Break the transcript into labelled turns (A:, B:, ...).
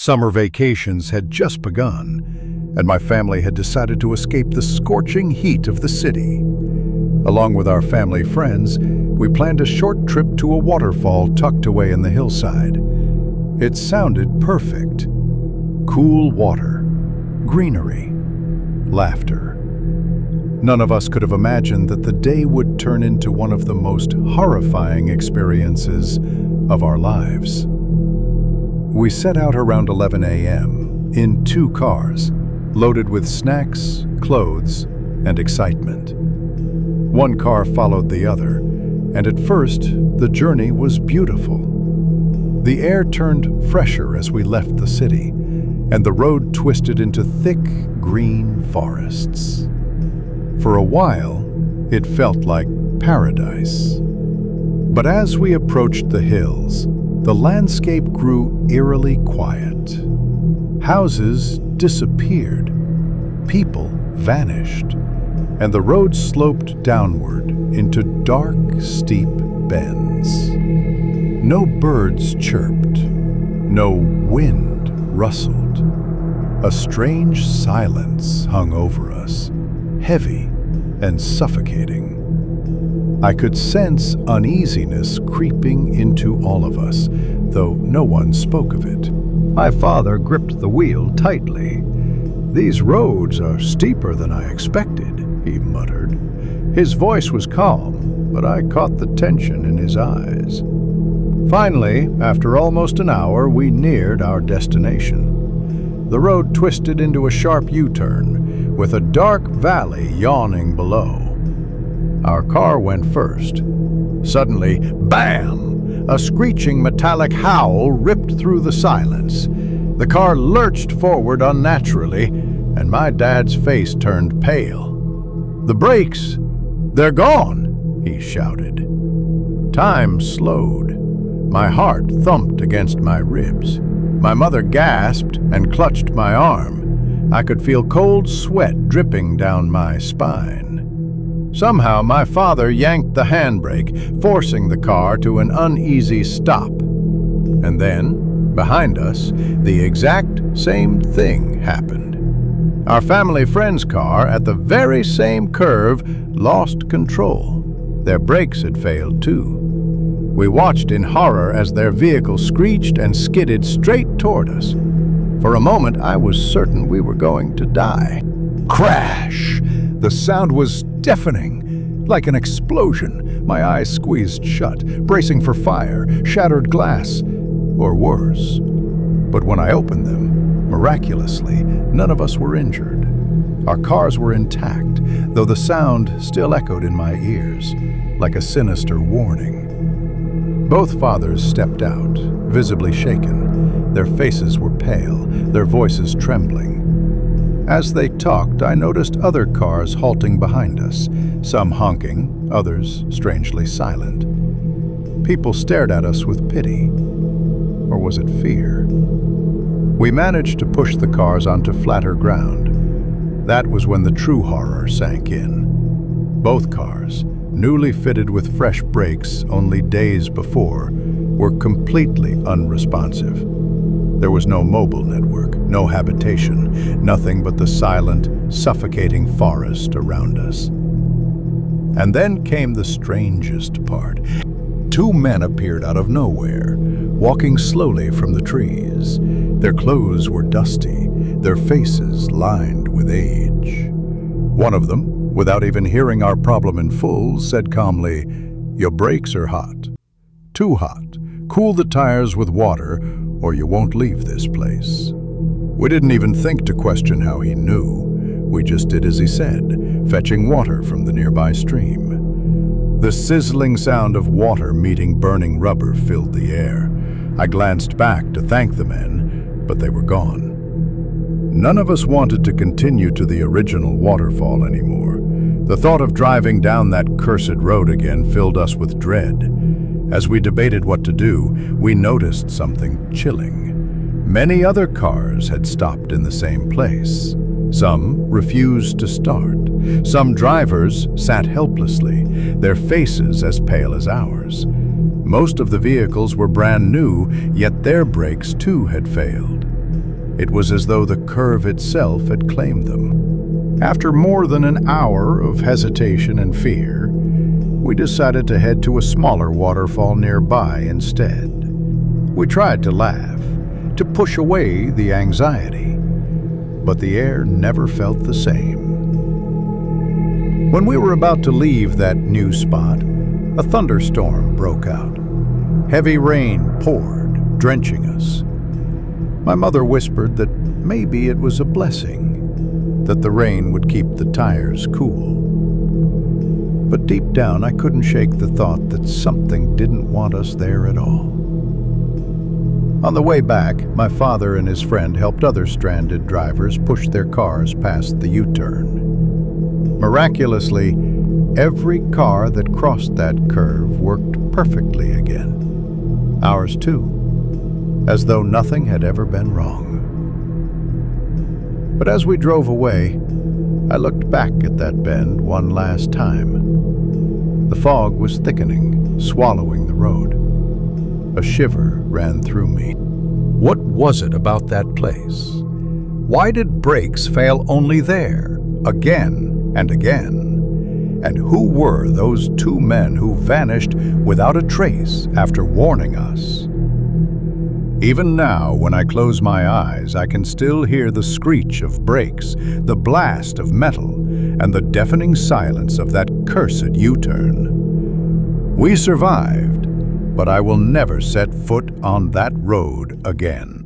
A: Summer vacations had just begun, and my family had decided to escape the scorching heat of the city. Along with our family friends, we planned a short trip to a waterfall tucked away in the hillside. It sounded perfect. Cool water, greenery, laughter. None of us could have imagined that the day would turn into one of the most horrifying experiences of our lives. We set out around 11 a.m. in 2 cars, loaded with snacks, clothes, and excitement. One car followed the other, and at first, the journey was beautiful. The air turned fresher as we left the city, and the road twisted into thick, green forests. For a while, it felt like paradise. But as we approached the hills, the landscape grew eerily quiet. Houses disappeared, people vanished, and the road sloped downward into dark, steep bends. No birds chirped, no wind rustled. A strange silence hung over us, heavy and suffocating. I could sense uneasiness creeping into all of us, though no one spoke of it. My father gripped the wheel tightly. "These roads are steeper than I expected," he muttered. His voice was calm, but I caught the tension in his eyes. Finally, after almost an hour, we neared our destination. The road twisted into a sharp U-turn, with a dark valley yawning below. Our car went first. Suddenly, bam! A screeching metallic howl ripped through the silence. The car lurched forward unnaturally, and my dad's face turned pale. "The brakes! They're gone!" he shouted. Time slowed. My heart thumped against my ribs. My mother gasped and clutched my arm. I could feel cold sweat dripping down my spine. Somehow, my father yanked the handbrake, forcing the car to an uneasy stop. And then, behind us, the exact same thing happened. Our family friend's car, at the very same curve, lost control. Their brakes had failed too. We watched in horror as their vehicle screeched and skidded straight toward us. For a moment, I was certain we were going to die. Crash! The sound was deafening, like an explosion. My eyes squeezed shut, bracing for fire, shattered glass, or worse. But when I opened them, miraculously, none of us were injured. Our cars were intact, though the sound still echoed in my ears, like a sinister warning. Both fathers stepped out, visibly shaken. Their faces were pale, their voices trembling. As they talked, I noticed other cars halting behind us, some honking, others strangely silent. People stared at us with pity. Or was it fear? We managed to push the cars onto flatter ground. That was when the true horror sank in. Both cars, newly fitted with fresh brakes only days before, were completely unresponsive. There was no mobile network, no habitation, nothing but the silent, suffocating forest around us. And then came the strangest part. 2 men appeared out of nowhere, walking slowly from the trees. Their clothes were dusty, their faces lined with age. One of them, without even hearing our problem in full, said calmly, "Your brakes are hot. Too hot. Cool the tires with water, or you won't leave this place." We didn't even think to question how he knew. We just did as he said, fetching water from the nearby stream. The sizzling sound of water meeting burning rubber filled the air. I glanced back to thank the men, but they were gone. None of us wanted to continue to the original waterfall anymore. The thought of driving down that cursed road again filled us with dread. As we debated what to do, we noticed something chilling. Many other cars had stopped in the same place. Some refused to start. Some drivers sat helplessly, their faces as pale as ours. Most of the vehicles were brand new, yet their brakes too had failed. It was as though the curve itself had claimed them. After more than an hour of hesitation and fear, we decided to head to a smaller waterfall nearby instead. We tried to laugh, to push away the anxiety, but the air never felt the same. When we were about to leave that new spot, a thunderstorm broke out. Heavy rain poured, drenching us. My mother whispered that maybe it was a blessing, that the rain would keep the tires cool. But deep down, I couldn't shake the thought that something didn't want us there at all. On the way back, my father and his friend helped other stranded drivers push their cars past the U-turn. Miraculously, every car that crossed that curve worked perfectly again. Ours too, as though nothing had ever been wrong. But as we drove away, I looked back at that bend one last time. The fog was thickening, swallowing the road. A shiver ran through me. What was it about that place? Why did brakes fail only there, again and again? And who were those two men who vanished without a trace after warning us? Even now, when I close my eyes, I can still hear the screech of brakes, the blast of metal, and the deafening silence of that cursed U-turn. We survived, but I will never set foot on that road again.